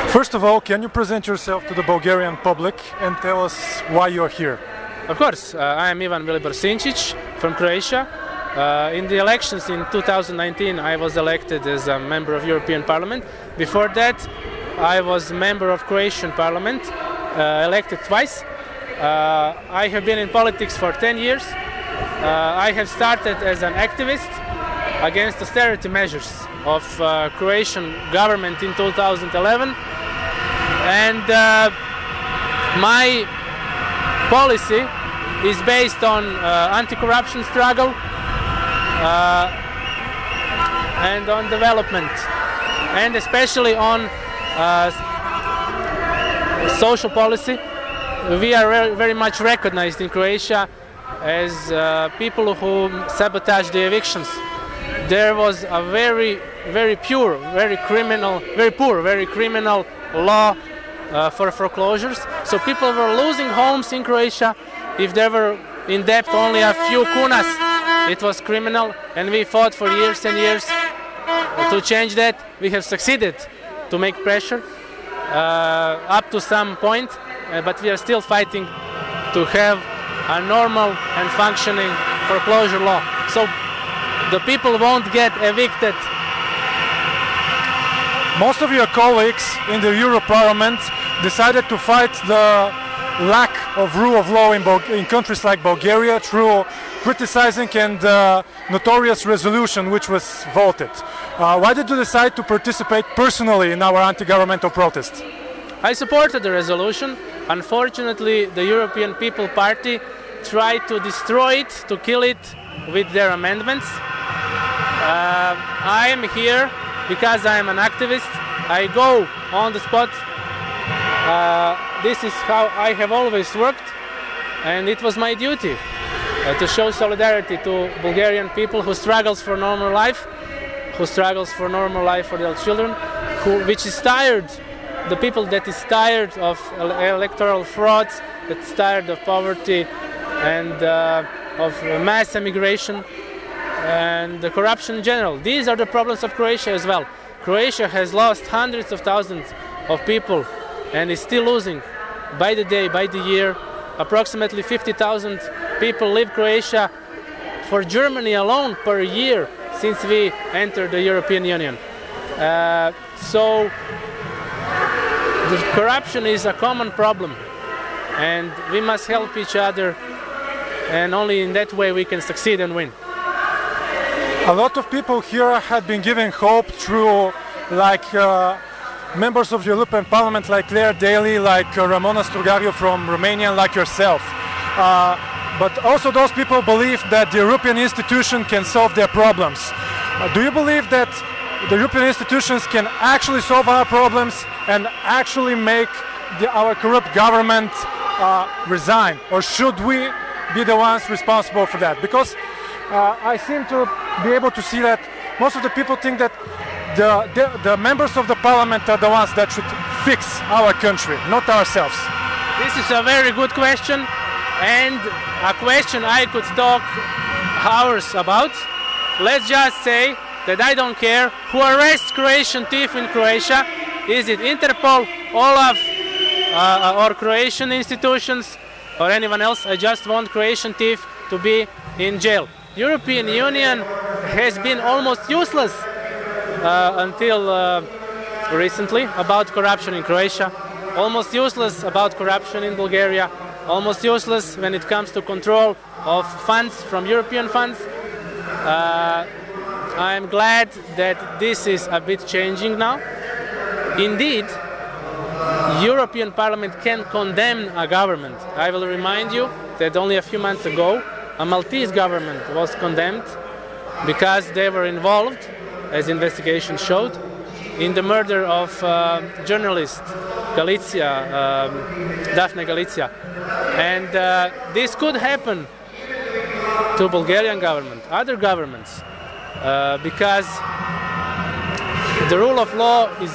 First of all, can you present yourself to the Bulgarian public and tell us why you're here? Of course, I am Ivan Sинчич from Croatia. In the elections in 2019, I was elected as a member of European Parliament. Before that, I was member of Croatian Parliament, elected twice. I have been in politics for 10 years. I have started as an activist against austerity measures of Croatian government in 2011. And my policy is based on anti-corruption struggle and on development, and especially on social policy. We are very much recognized in Croatia as people who sabotage the evictions. There was a very poor, very criminal law for foreclosures. So people were losing homes in Croatia. If they were in debt only a few kunas, it was criminal, and we fought for years and years to change that. We have succeeded to make pressure up to some point, but we are still fighting to have a normal and functioning foreclosure law. So the people won't get evicted. Most of your colleagues in the Euro Parliament decided to fight the lack of rule of law in countries like Bulgaria through criticizing and notorious resolution which was voted. Why did you decide to participate personally in our anti-governmental protest? I supported the resolution. Unfortunately, the European People Party tried to destroy it, to kill it with their amendments. I am here because I am an activist. I go on the spot. This is how I have always worked, and it was my duty to show solidarity to Bulgarian people who struggles for normal life, for their children, which is tired, the people that is tired of electoral frauds, that is tired of poverty and of mass immigration and the corruption in general. These are the problems of Croatia as well. Croatia has lost hundreds of thousands of people and is still losing by the day, by the year. Approximately 50,000 people leave Croatia for Germany alone per year since we entered the European Union. So the corruption is a common problem, and we must help each other, and only in that way we can succeed and win. A lot of people here had been given hope through members of the European Parliament like Claire Daly, like Ramona Strugario from Romania, like yourself. But also those people believe that the European institution can solve their problems. Do you believe that the European institutions can actually solve our problems and actually make our corrupt government resign? Or should we be the ones responsible for that? Because I seem to be able to see that most of the people think that the members of the parliament are the ones that should fix our country, not ourselves. This is a very good question, and a question I could talk hours about. Let's just say that I don't care who arrests Croatian thief in Croatia. Is it Interpol, Olaf, or Croatian institutions, or anyone else? I just want Croatian thief to be in jail. European Union has been almost useless until recently about corruption in Croatia, almost useless about corruption in Bulgaria, almost useless when it comes to control of funds from European funds. I am glad that this is a bit changing now. Indeed, European Parliament can condemn a government. I will remind you that only a few months ago a Maltese government was condemned because they were involved, as investigation showed, in the murder of journalist Daphne Galizia. And this could happen to Bulgarian government, other governments, because the rule of law is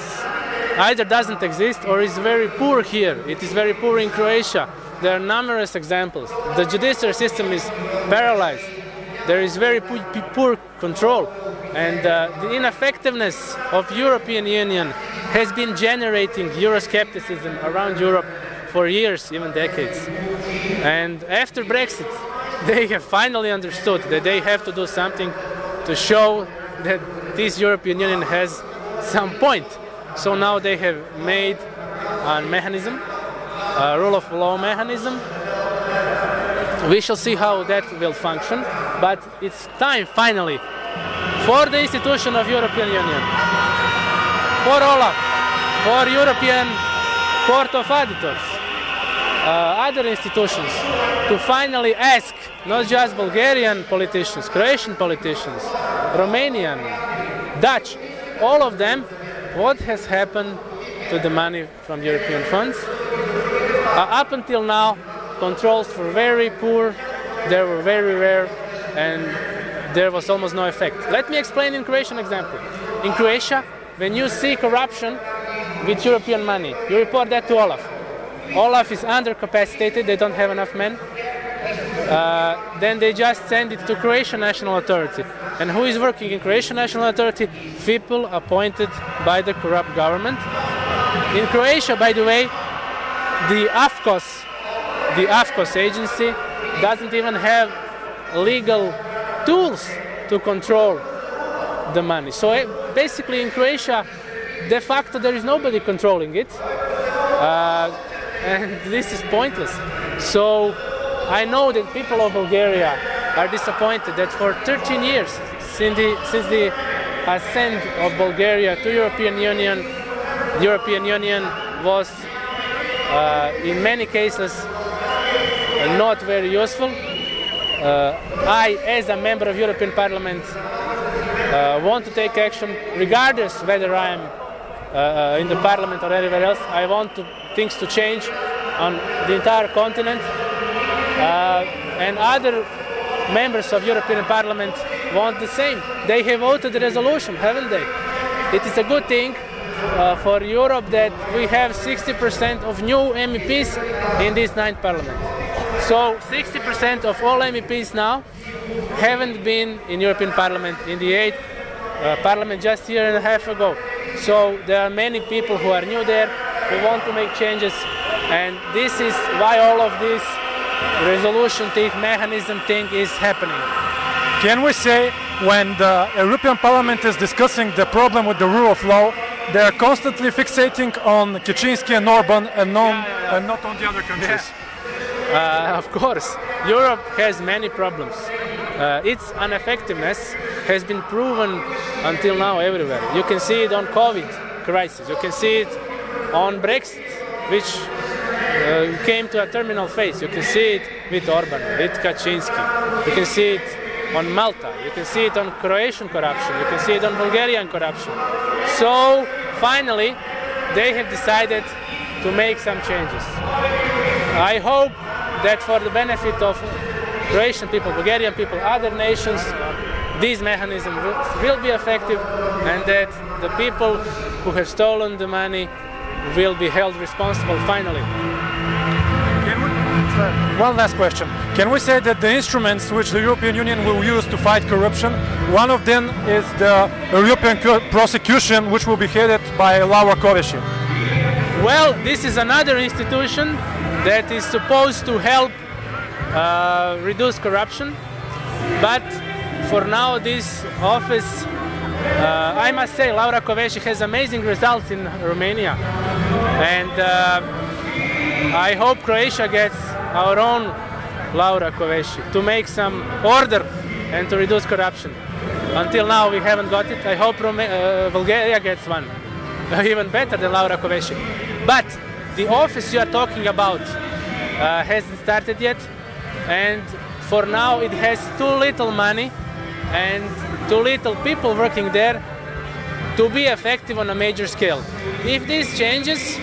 either doesn't exist or is very poor here. It is very poor in Croatia. There are numerous examples. The judicial system is paralyzed. there is very poor control, and the ineffectiveness of European Union has been generating Euroscepticism around Europe for years, even decades. And after Brexit, they have finally understood that they have to do something to show that this European Union has some point. So now they have made a mechanism, a rule of law mechanism. We shall see how that will function, but it's time finally for the institution of European Union, for Olaf, for European Court of Auditors, other institutions, to finally ask not just Bulgarian politicians, Croatian politicians, Romanian, Dutch, all of them, what has happened to the money from European funds. Up until now, controls were very poor, they were very rare, and there was almost no effect. Let me explain in Croatian example. In Croatia, when you see corruption with European money, you report that to Olaf. Olaf is undercapacitated, they don't have enough men. Then they just send it to Croatian National Authority. And who is working in Croatian National Authority? People appointed by the corrupt government. In Croatia, by the way, the AFCOS agency doesn't even have legal tools to control the money. So basically in Croatia, de facto there is nobody controlling it. And this is pointless. So I know that people of Bulgaria are disappointed that for 13 years since the ascent of Bulgaria to European Union, the European Union was in many cases not very useful. I, as a member of European Parliament, want to take action regardless whether I am in the Parliament or anywhere else. I want things to change on the entire continent. And other members of European Parliament want the same. They have voted the resolution, haven't they? It is a good thing for Europe that we have 60% of new MEPs in this 9th Parliament. So 60% of all MEPs now haven't been in European Parliament in the 8th Parliament just a year and a half ago. So there are many people who are new there, who want to make changes, and this is why all of this resolution thing, mechanism thing is happening. Can we say when the European Parliament is discussing the problem with the rule of law, they are constantly fixating on Kaczynski and Orban and not on the other countries? Yeah. Of course, Europe has many problems. Its ineffectiveness has been proven until now everywhere. You can see it on COVID crisis. You can see it on Brexit, which came to a terminal phase. You can see it with Orban, with Kaczynski. You can see it on Malta. You can see it on Croatian corruption. You can see it on Bulgarian corruption. So finally, they have decided to make some changes. I hope that for the benefit of Croatian people, Bulgarian people, other nations, this mechanism will be effective, and that the people who have stolen the money will be held responsible finally. One last question. Can we say that the instruments which the European Union will use to fight corruption, one of them is the European prosecution, which will be headed by Laura Kövesi? Well, this is another institution that is supposed to help reduce corruption, but for now this office, I must say, Laura Kövesi has amazing results in Romania, and I hope Croatia gets our own Laura Kövesi to make some order and to reduce corruption. Until now we haven't got it. I hope Bulgaria gets one, even better than Laura Kövesi. But the office you are talking about hasn't started yet, and for now it has too little money and too little people working there to be effective on a major scale. If this changes,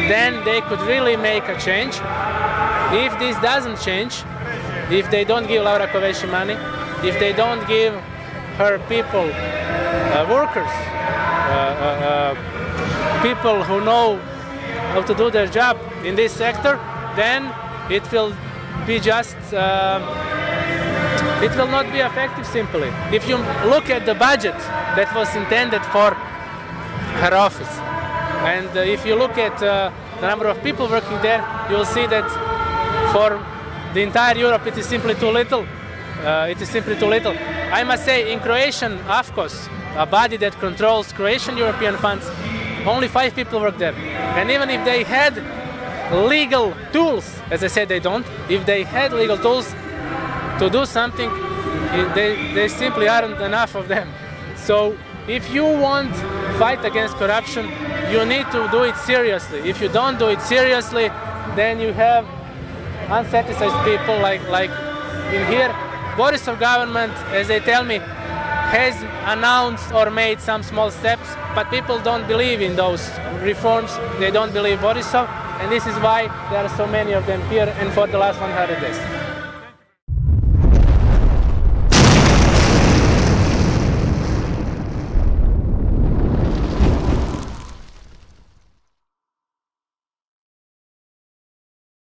then they could really make a change. If this doesn't change, if they don't give Laura Kövesi money, if they don't give her people, workers, people who know how to do their job in this sector, then it will be just it will not be effective simply. If you look at the budget that was intended for her office, and if you look at the number of people working there, you will see that for the entire Europe it is simply too little. I must say, in Croatian, of course, a body that controls Croatian European funds, only 5 people work there. And even if they had legal tools, as I said they don't, if they had legal tools to do something, they simply aren't enough of them. So if you want to fight against corruption, you need to do it seriously. If you don't do it seriously, then you have unsatisfied people like in here. Borisov government, as they tell me, has announced or made some small steps, but people don't believe in those reforms. They don't believe Borisov, and this is why there are so many of them here and for the last 100 days.